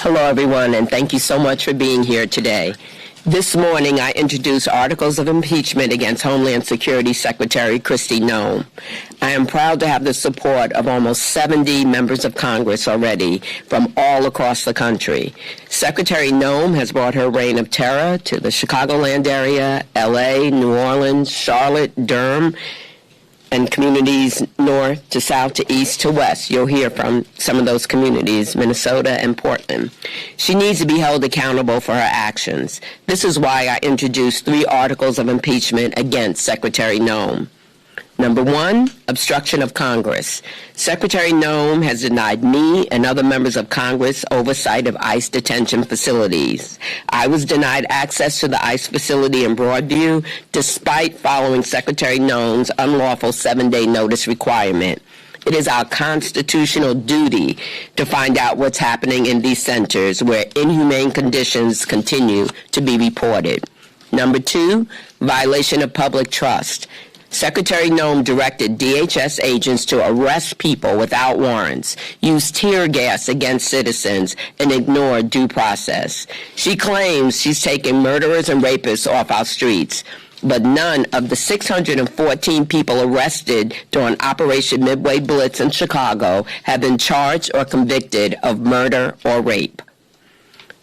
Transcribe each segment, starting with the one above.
Hello, everyone, and thank you so much for being here today. This morning, I introduced articles of impeachment against Homeland Security Secretary Kristi Noem. I am proud to have the support of almost 70 members of Congress already from all across the country. Secretary Noem has brought her reign of terror to the Chicagoland area, L.A., New Orleans, Charlotte, Durham, and communities north to south to east to west. You'll hear from some of those communities, Minnesota and Portland. She needs to be held accountable for her actions. This is why I introduced 3 articles of impeachment against Secretary Noem. Number 1, obstruction of Congress. Secretary Noem has denied me and other members of Congress oversight of ICE detention facilities. I was denied access to the ICE facility in Broadview despite following Secretary Noem's unlawful 7-day notice requirement. It is our constitutional duty to find out what's happening in these centers where inhumane conditions continue to be reported. Number 2, violation of public trust. Secretary Noem directed DHS agents to arrest people without warrants, use tear gas against citizens, and ignore due process. She claims she's taking murderers and rapists off our streets, but none of the 614 people arrested during Operation Midway Blitz in Chicago have been charged or convicted of murder or rape.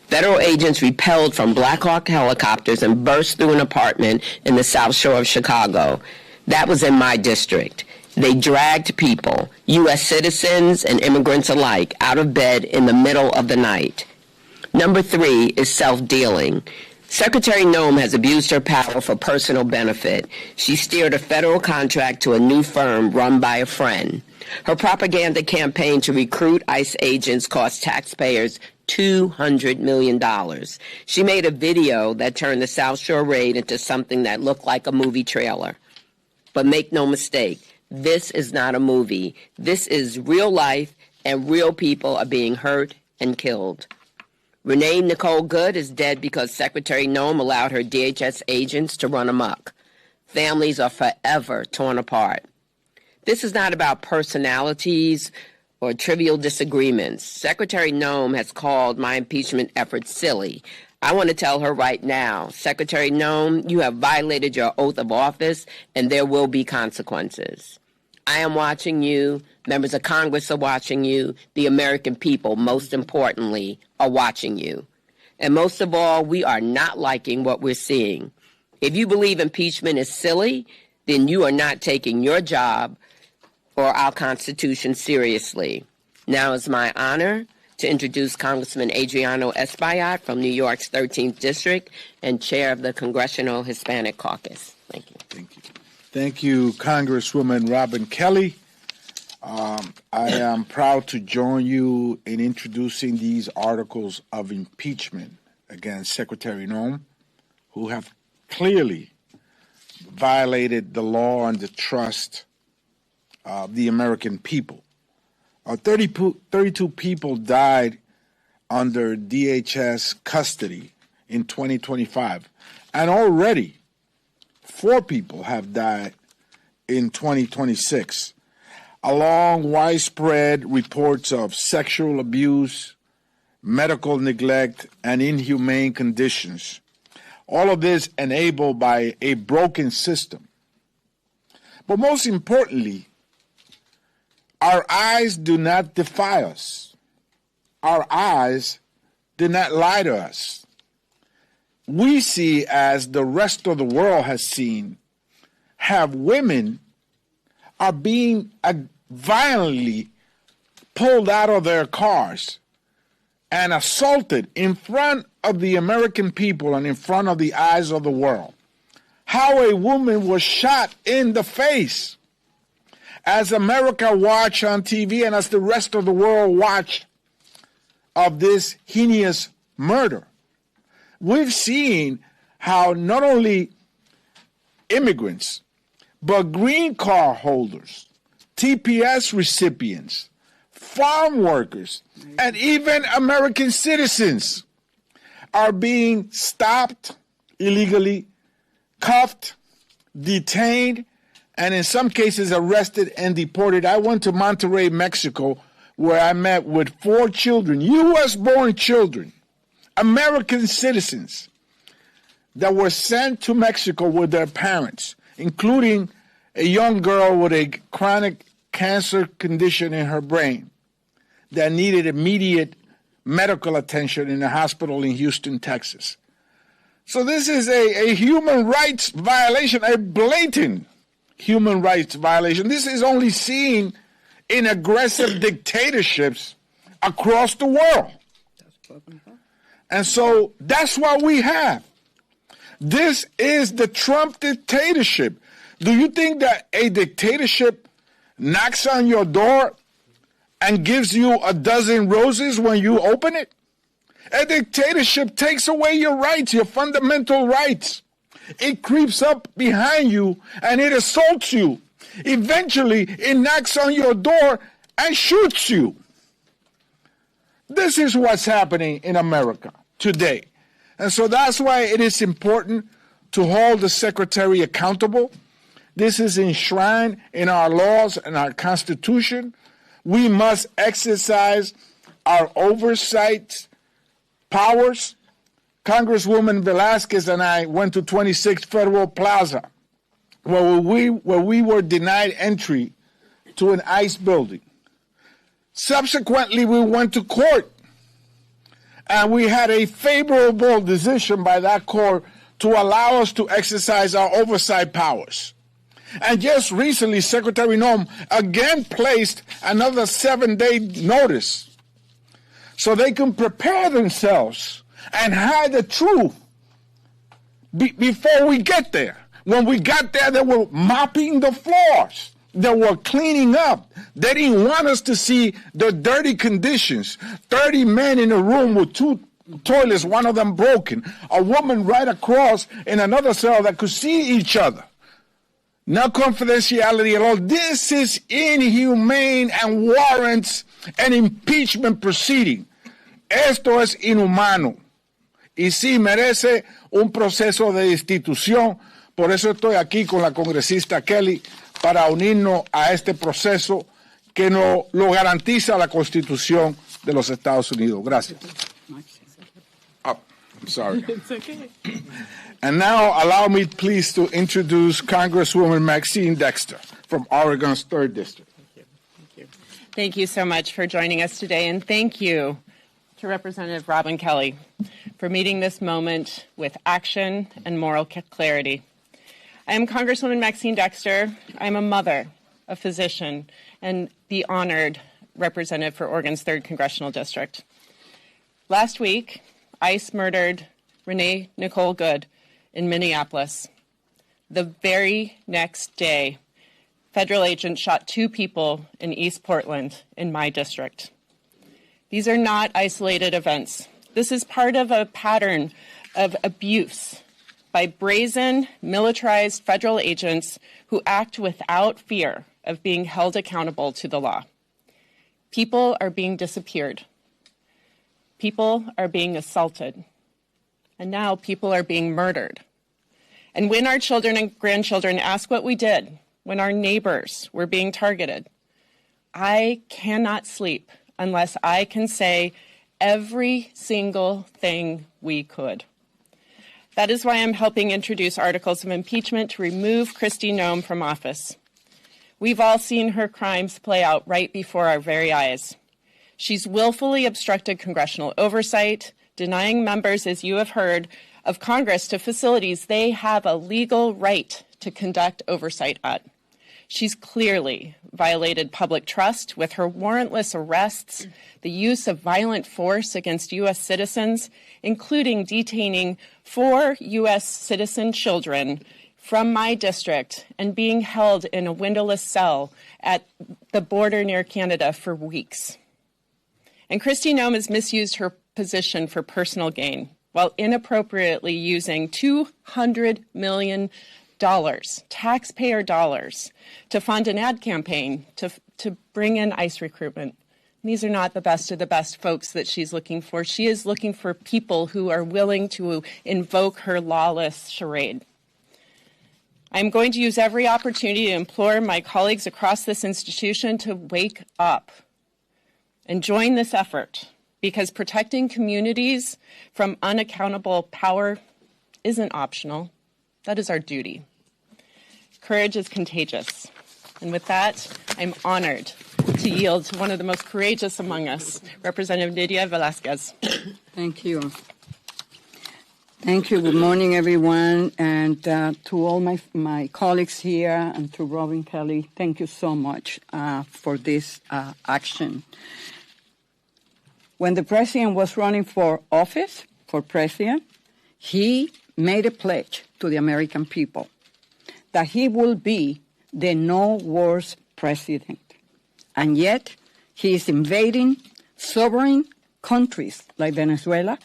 Federal agents repelled from Black Hawk helicopters and burst through an apartment in the South Shore of Chicago. That was in my district. They dragged people, U.S. citizens and immigrants alike, out of bed in the middle of the night. Number 3 is self-dealing. Secretary Noem has abused her power for personal benefit. She steered a federal contract to a new firm run by a friend. Her propaganda campaign to recruit ICE agents cost taxpayers $200 million. She made a video that turned the South Shore raid into something that looked like a movie trailer. But make no mistake, this is not a movie. This is real life, and real people are being hurt and killed. Renee Nicole Good is dead because Secretary Noem allowed her DHS agents to run amok. Families are forever torn apart. This is not about personalities or trivial disagreements. Secretary Noem has called my impeachment efforts silly. I want to tell her right now, Secretary Noem, you have violated your oath of office, and there will be consequences. I am watching you. Members of Congress are watching you. The American people, most importantly, are watching you. And most of all, we are not liking what we're seeing. If you believe impeachment is silly, then you are not taking your job or our Constitution seriously. Now it's my honor to introduce Congressman Adriano Espaillat from New York's 13th District and chair of the Congressional Hispanic Caucus. Thank you. Thank you. Thank you, Congresswoman Robin Kelly. I am proud to join you in introducing these articles of impeachment against Secretary Noem, who have clearly violated the law and the trust of the American people. 32 people died under DHS custody in 2025, and already 4 people have died in 2026, along widespread reports of sexual abuse, medical neglect, and inhumane conditions. All of this enabled by a broken system. But most importantly, our eyes do not defy us. Our eyes do not lie to us. We see, as the rest of the world has seen, have women are being violently pulled out of their cars and assaulted in front of the American people and in front of the eyes of the world. How a woman was shot in the face. As America watched on TV and as the rest of the world watched of this heinous murder, we've seen how not only immigrants, but green card holders, TPS recipients, farm workers, and even American citizens are being stopped illegally, cuffed, detained, and in some cases arrested and deported. I went to Monterrey, Mexico, where I met with 4 children, U.S.-born children, American citizens, that were sent to Mexico with their parents, including a young girl with a chronic cancer condition in her brain that needed immediate medical attention in a hospital in Houston, Texas. So this is a human rights violation, a blatant human rights violation. This is only seen in aggressive dictatorships across the world. And so that's what we have. This is the Trump dictatorship. Do you think that a dictatorship knocks on your door and gives you a dozen roses when you open it? A dictatorship takes away your rights, your fundamental rights. It creeps up behind you and it assaults you. Eventually, it knocks on your door and shoots you. This is what's happening in America today. And so that's why it is important to hold the Secretary accountable. This is enshrined in our laws and our Constitution. We must exercise our oversight powers. Congresswoman Velasquez and I went to 26 Federal Plaza, where we were denied entry to an ICE building. Subsequently, we went to court, and we had a favorable decision by that court to allow us to exercise our oversight powers. And just recently, Secretary Noem again placed another 7-day notice so they can prepare themselves and hide the truth before we get there. When we got there, they were mopping the floors. They were cleaning up. They didn't want us to see the dirty conditions. 30 men in a room with 2 toilets, one of them broken. A woman right across in another cell that could see each other. No confidentiality at all. This is inhumane and warrants an impeachment proceeding. Esto es inhumano. Y sí merece un proceso de destitución. Por eso estoy aquí con la congresista Kelly para unirnos a este proceso que lo garantiza la Constitución de los Estados Unidos. Gracias. Oh, I'm sorry. It's okay. And now allow me please to introduce Congresswoman Maxine Dexter from Oregon's 3rd District. Thank you so much for joining us today, and thank you to Representative Robin Kelly for meeting this moment with action and moral clarity. I am Congresswoman Maxine Dexter. I am a mother, a physician, and the honored representative for Oregon's 3rd Congressional District. Last week, ICE murdered Renee Nicole Good in Minneapolis. The very next day, federal agents shot 2 people in East Portland in my district. These are not isolated events. This is part of a pattern of abuse by brazen, militarized federal agents who act without fear of being held accountable to the law. People are being disappeared. People are being assaulted. And now people are being murdered. And when our children and grandchildren ask what we did, when our neighbors were being targeted, I cannot sleep unless I can say every single thing we could. That is why I'm helping introduce articles of impeachment to remove Kristi Noem from office. We've all seen her crimes play out right before our very eyes. She's willfully obstructed congressional oversight, denying members, as you have heard, of Congress to facilities they have a legal right to conduct oversight at. She's clearly violated public trust with her warrantless arrests, the use of violent force against U.S. citizens, including detaining 4 U.S. citizen children from my district and being held in a windowless cell at the border near Canada for weeks. And Kristi Noem has misused her position for personal gain while inappropriately using $200 million, taxpayer dollars, to fund an ad campaign to bring in ICE recruitment. These are not the best of the best folks that she's looking for. She is looking for people who are willing to invoke her lawless charade. I'm going to use every opportunity to implore my colleagues across this institution to wake up. and join this effort because protecting communities from unaccountable power isn't optional. That is our duty. Courage is contagious. And with that, I'm honored to yield to one of the most courageous among us, Representative Nydia Velázquez. Thank you. Thank you. Good morning, everyone. And to all my colleagues here and to Robin Kelly, thank you so much for this action. When the president was running for office, for president, he made a pledge to the American people that he will be the no-wars president. And yet, he is invading sovereign countries like Venezuela,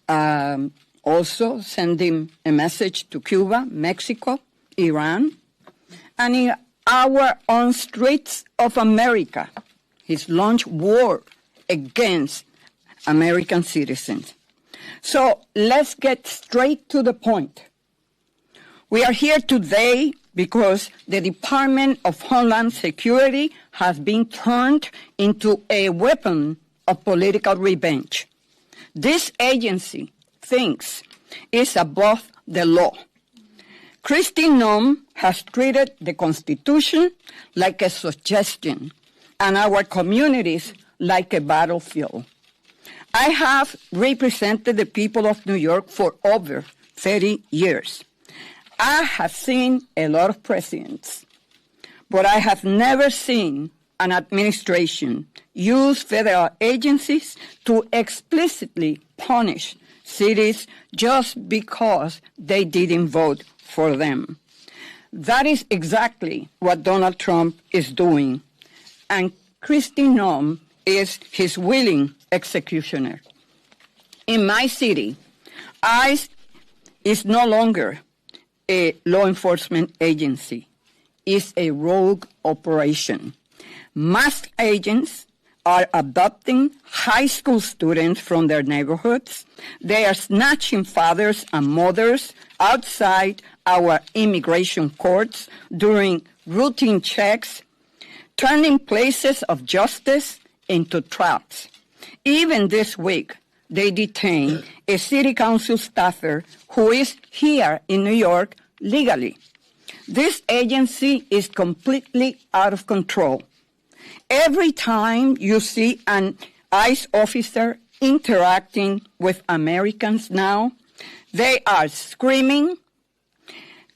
also sending a message to Cuba, Mexico, Iran, and in our own streets of America, he's launched war against American citizens. So let's get straight to the point. We are here today because the Department of Homeland Security has been turned into a weapon of political revenge. This agency thinks it's above the law. Kristi Noem has treated the Constitution like a suggestion and our communities like a battlefield. I have represented the people of New York for over 30 years. I have seen a lot of presidents, but I have never seen an administration use federal agencies to explicitly punish cities just because they didn't vote for them. That is exactly what Donald Trump is doing, and Kristi Noem is his willing executioner. In my city, ICE is no longer a law enforcement agency. It's a rogue operation. Masked agents are abducting high school students from their neighborhoods. They are snatching fathers and mothers outside our immigration courts during routine checks, turning places of justice into traps. Even this week, they detained a city council staffer who is here in New York legally. This agency is completely out of control. Every time you see an ICE officer interacting with Americans now, they are screaming,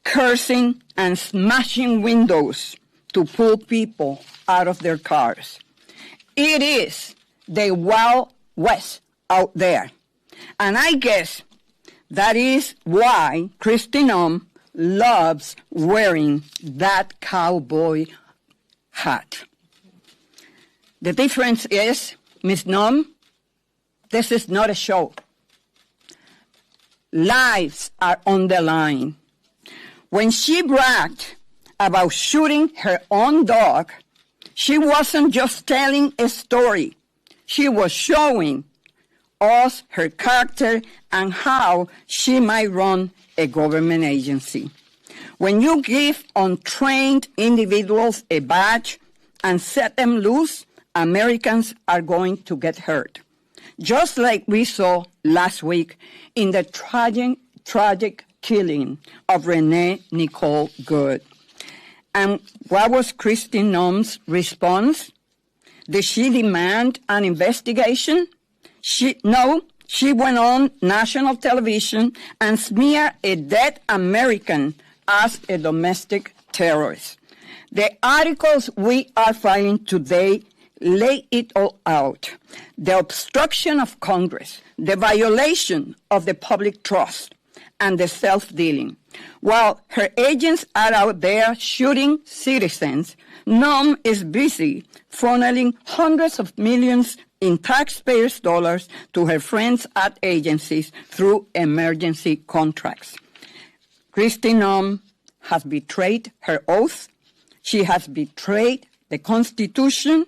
cursing, and smashing windows to pull people out of their cars. It is the Wild West out there. And I guess that is why Kristinoem loves wearing that cowboy hat. The difference is, Ms. Noem, this is not a show. Lives are on the line. When she bragged about shooting her own dog, she wasn't just telling a story. She was showing us her character and how she might run a government agency. When you give untrained individuals a badge and set them loose, Americans are going to get hurt. Just like we saw last week in the tragic killing of Renee Nicole Good. And what was Kristi Noem's response? Did she demand an investigation? No, she went on national television and smeared a dead American as a domestic terrorist. The articles we are filing today lay it all out. The obstruction of Congress, the violation of the public trust, and the self-dealing. While her agents are out there shooting citizens, Noem is busy funneling hundreds of millions in taxpayers' dollars to her friends at agencies through emergency contracts. Kristi Noem has betrayed her oath. She has betrayed the Constitution,